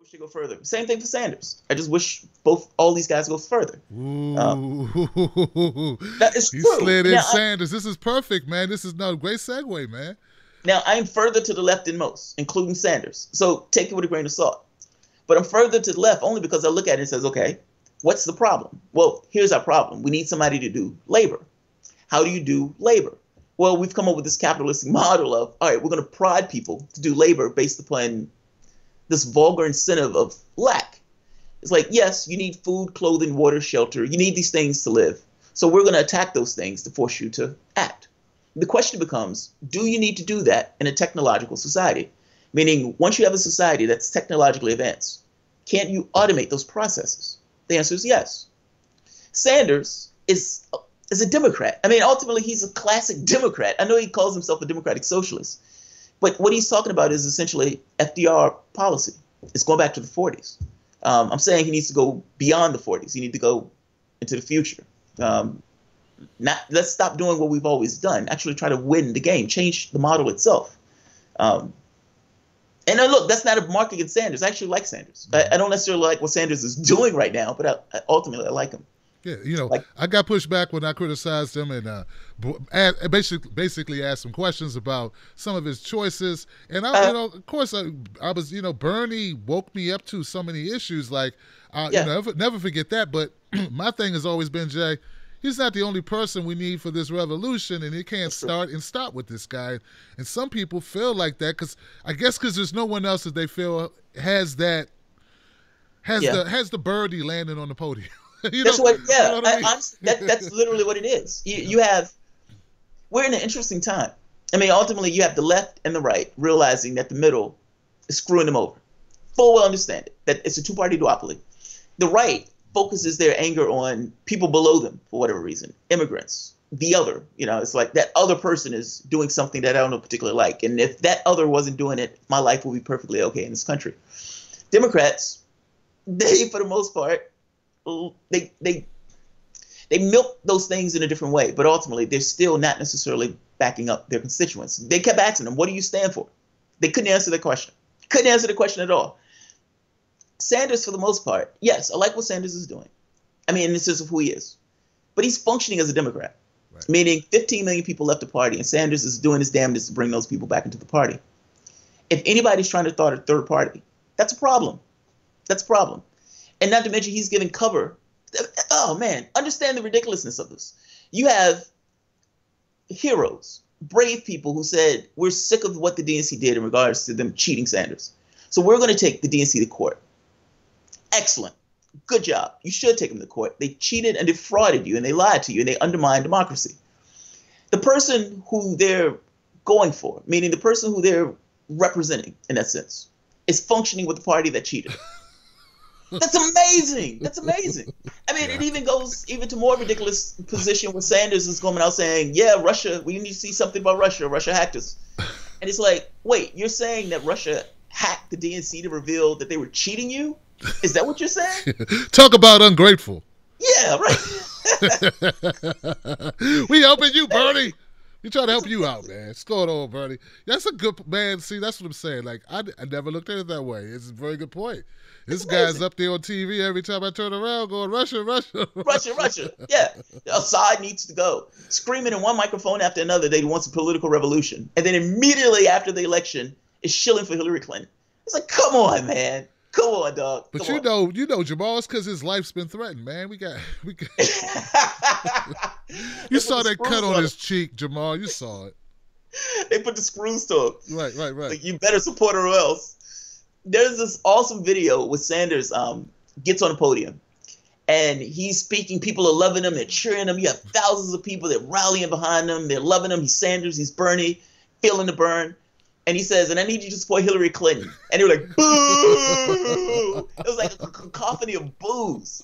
wish they go further. Same thing for Sanders. I just wish all these guys go further. Ooh. That is He true. slid in Sanders. This is perfect, man. This is a great segue, man. Now, I'm further to the left than most, including Sanders. So take it with a grain of salt. But I'm further to the left only because I look at it and says, okay, what's the problem? Well, here's our problem. We need somebody to do labor. How do you do labor? Well, we've come up with this capitalistic model of, all right, we're going to prod people to do labor based upon this vulgar incentive of lack. It's like, yes, you need food, clothing, water, shelter. You need these things to live. So we're going to attack those things to force you to act. The question becomes, do you need to do that in a technological society? Meaning, once you have a society that's technologically advanced, can't you automate those processes? The answer is yes. Sanders is a Democrat. I mean, ultimately, he's a classic Democrat. I know he calls himself a Democratic Socialist, but what he's talking about is essentially FDR policy. It's going back to the 40s. I'm saying he needs to go beyond the 40s. He needs to go into the future. Let's stop doing what we've always done. Actually try to win the game, change the model itself. And look, that's not a mark against Sanders. I actually like Sanders. I don't necessarily like what Sanders is doing right now, but ultimately I like him. Yeah, I got pushed back when I criticized him and basically asked some questions about some of his choices. And of course, I was, Bernie woke me up to so many issues. Like, never forget that. But my thing has always been, Jay, he's not the only person we need for this revolution, and it can't start and stop with this guy. And some people feel like that because there's no one else that they feel has the birdie landing on the podium. That's literally what it is. We're in an interesting time. I mean, ultimately, you have the left and the right realizing that the middle is screwing them over. Full well understand it, that it's a two-party duopoly. The right focuses their anger on people below them for whatever reason, immigrants, the other. It's like that other person is doing something that I don't particularly like. And if that other wasn't doing it, my life would be perfectly okay in this country. Democrats, they, for the most part, they milk those things in a different way, but ultimately they're still not necessarily backing up their constituents. They kept asking them, what do you stand for? They couldn't answer the question. Couldn't answer the question at all. Sanders, for the most part, yes, I like what Sanders is doing. I mean, in the sense of who he is. But he's functioning as a Democrat, right. Meaning 15 million people left the party, and Sanders is doing his damnedest to bring those people back into the party. If anybody's trying to start a third party, that's a problem. That's a problem. And not to mention he's giving cover. Oh, man, understand the ridiculousness of this. You have heroes, brave people who said, we're sick of what the DNC did in regards to them cheating Sanders. So we're going to take the DNC to court. Excellent. Good job. You should take them to court. They cheated and defrauded you, and they lied to you, and they undermined democracy. The person who they're going for, meaning the person who they're representing in that sense, is functioning with the party that cheated. That's amazing. That's amazing. I mean, it even goes to more ridiculous position where Sanders is going out saying, yeah, Russia, we need to see something about Russia. Russia hacked us. And it's like, wait, you're saying that Russia hacked the DNC to reveal that they were cheating you? Is that what you're saying? Talk about ungrateful. Yeah, right. We helping you, Bernie. We trying to help you out, man. What's going on, Bernie? That's a good, man. See, that's what I'm saying. Like, I never looked at it that way. It's a very good point. This guy's up there on TV every time I turn around going, Russia, Russia. Russia, Russia. Yeah. Assad needs to go. Screaming in one microphone after another that he wants a political revolution. And then immediately after the election is shilling for Hillary Clinton. It's like, come on, man. Come on, dog. But you know, Jamal, it's because his life's been threatened, man. We got. You saw that cut on his cheek, Jamal. You saw it. They put the screws to him. Right. Like, you better support her or else. There's this awesome video with Sanders gets on the podium and he's speaking. People are loving him. They're cheering him. You have thousands of people that are rallying behind him. They're loving him. He's Sanders. He's Bernie, feeling the burn. And he says, and I need you to support Hillary Clinton. And they were like, boo! It was like a cacophony of boos.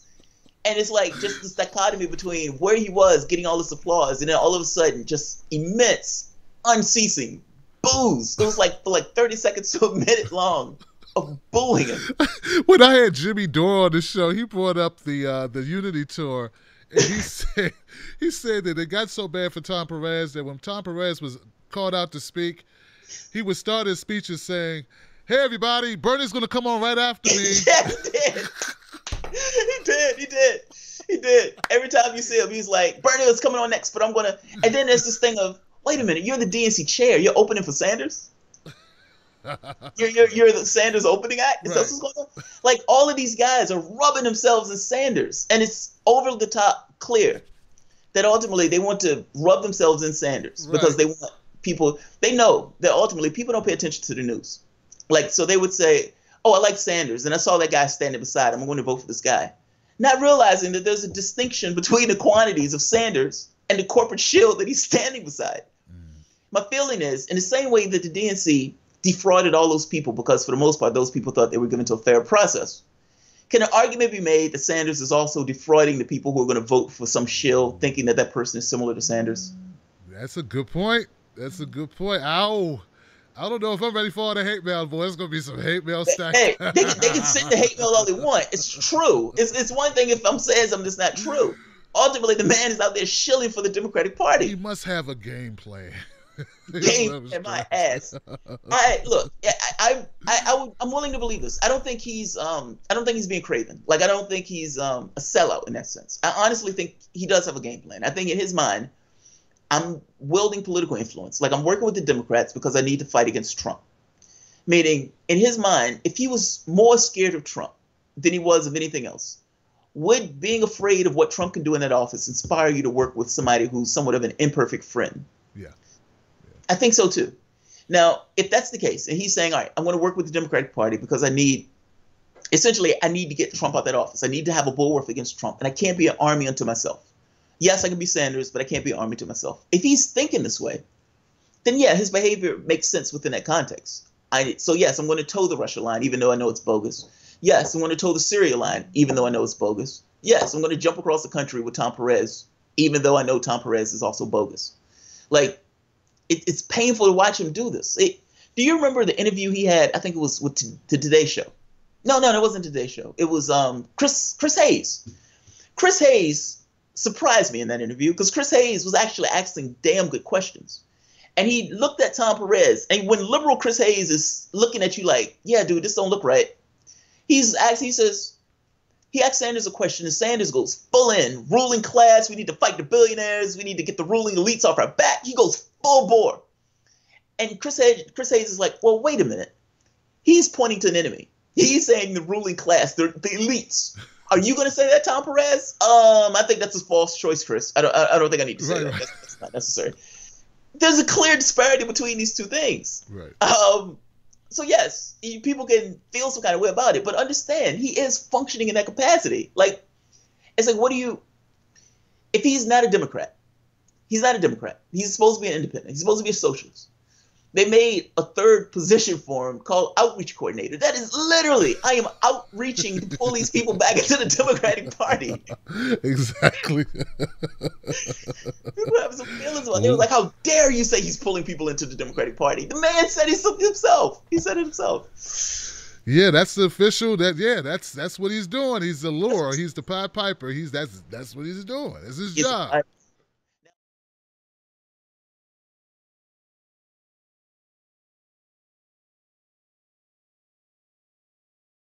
And it's like just this dichotomy between where he was getting all this applause and then all of a sudden just immense, unceasing boos. It was like for like 30 seconds to a minute long of booing him. When I had Jimmy Dore on the show, he brought up the Unity tour. And he said that it got so bad for Tom Perez that when Tom Perez was called out to speak, he would start his speeches saying, Hey, everybody, Bernie's going to come on right after me. Yeah, he did. Every time you see him, he's like, Bernie was coming on next, but I'm going to. And then there's this thing of, wait a minute, you're the DNC chair. You're opening for Sanders? You're the Sanders opening act? Is that what's going on? Like, all of these guys are rubbing themselves in Sanders. And it's over the top clear that ultimately they want to rub themselves in Sanders because they want people. They know that ultimately people don't pay attention to the news. Like, so they would say, oh, I like Sanders, and I saw that guy standing beside him. I'm going to vote for this guy. Not realizing that there's a distinction between the quantities of Sanders and the corporate shield that he's standing beside. My feeling is, in the same way that the DNC defrauded all those people because, for the most part, those people thought they were given to a fair process, can an argument be made that Sanders is also defrauding the people who are going to vote for some shill, thinking that that person is similar to Sanders? That's a good point. Ow. I don't know if I'm ready for all the hate mail, boy. It's going to be some hate mail stacked. Hey, they can send the hate mail all they want. It's true. It's one thing if I'm saying something that's not true. Ultimately, the man is out there shilling for the Democratic Party. He must have a game plan. Game in my ass. Look, I'm willing to believe this. I don't think he's being craven. Like, I don't think he's a sellout in that sense. I honestly think he does have a game plan. I think in his mind, I'm wielding political influence. Like, I'm working with the Democrats because I need to fight against Trump. Meaning, in his mind, if he was more scared of Trump than he was of anything else, would being afraid of what Trump can do in that office inspire you to work with somebody who's somewhat of an imperfect friend? Yeah. I think so, too. Now, if that's the case, and he's saying, all right, I'm going to work with the Democratic Party because I need to get Trump out that office. I need to have a bulwark against Trump, and I can't be an army unto myself. Yes, I can be Sanders, but I can't be an army to myself. If he's thinking this way, then yeah, his behavior makes sense within that context. So yes, I'm going to toe the Russia line, even though I know it's bogus. Yes, I'm going to toe the Syria line, even though I know it's bogus. Yes, I'm going to jump across the country with Tom Perez, even though I know Tom Perez is also bogus. Like, it's painful to watch him do this. Do you remember the interview he had? I think it was with the Today Show. No, it wasn't Today Show. It was Chris Hayes. Chris Hayes surprised me in that interview because Chris Hayes was actually asking damn good questions. And he looked at Tom Perez, and when liberal Chris Hayes is looking at you like, yeah, dude, this don't look right. He asked Sanders a question, and Sanders goes full in, ruling class, we need to fight the billionaires, we need to get the ruling elites off our back. He goes full bore. And Chris Hayes is like, well, wait a minute. He's pointing to an enemy. He's saying the ruling class, the elites. Are you going to say that, Tom Perez? I think that's a false choice, Chris. I don't think I need to say that. Right. That's not necessary. There's a clear disparity between these two things. Right. So yes, people can feel some kind of way about it, but understand he is functioning in that capacity. Like, it's like, if he's not a Democrat, he's not a Democrat. He's supposed to be an independent. He's supposed to be a socialist. They made a third position for him called outreach coordinator. That is literally, I am outreaching to pull these people back into the Democratic Party. Exactly. People have some feelings about it. They were like, how dare you say he's pulling people into the Democratic Party? The man said it himself. He said it himself. Yeah, that's the official. That's what he's doing. He's the lure. He's the Pied Piper. That's what he's doing. That's his job.